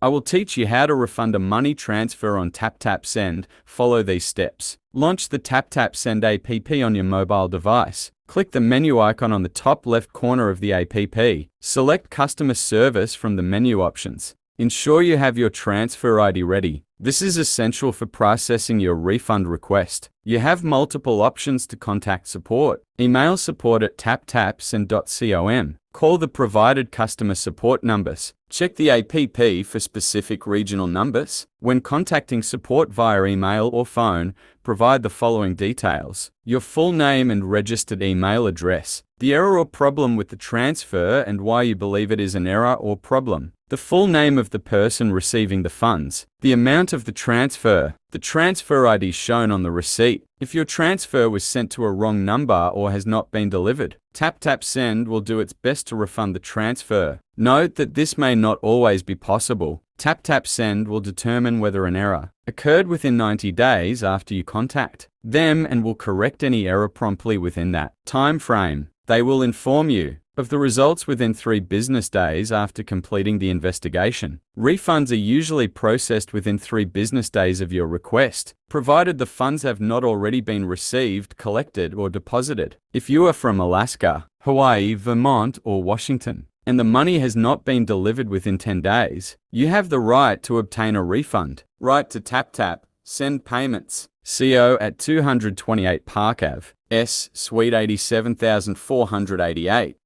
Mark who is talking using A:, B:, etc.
A: I will teach you how to refund a money transfer on TapTap Send. Follow these steps. Launch the TapTap Send app on your mobile device. Click the menu icon on the top left corner of the app. Select Customer Service from the menu options. Ensure you have your transfer ID ready. This is essential for processing your refund request. You have multiple options to contact support. Email support at taptapsend.com. Call the provided customer support numbers. Check the app for specific regional numbers. When contacting support via email or phone, provide the following details: your full name and registered email address, the error or problem with the transfer and why you believe it is an error or problem, the full name of the person receiving the funds, the amount of the transfer ID shown on the receipt. If your transfer was sent to a wrong number or has not been delivered, TapTap Send will do its best to refund the transfer. Note that this may not always be possible. TapTap Send will determine whether an error occurred within 90 days after you contact them and will correct any error promptly within that time frame. They will inform you of the results within 3 business days after completing the investigation. Refunds are usually processed within 3 business days of your request, provided the funds have not already been received, collected, or deposited. If you are from Alaska, Hawaii, Vermont, or Washington, and the money has not been delivered within 10 days, you have the right to obtain a refund. Write to TapTap Send Payments, CO at 228 Park Ave, S, Suite 87,488,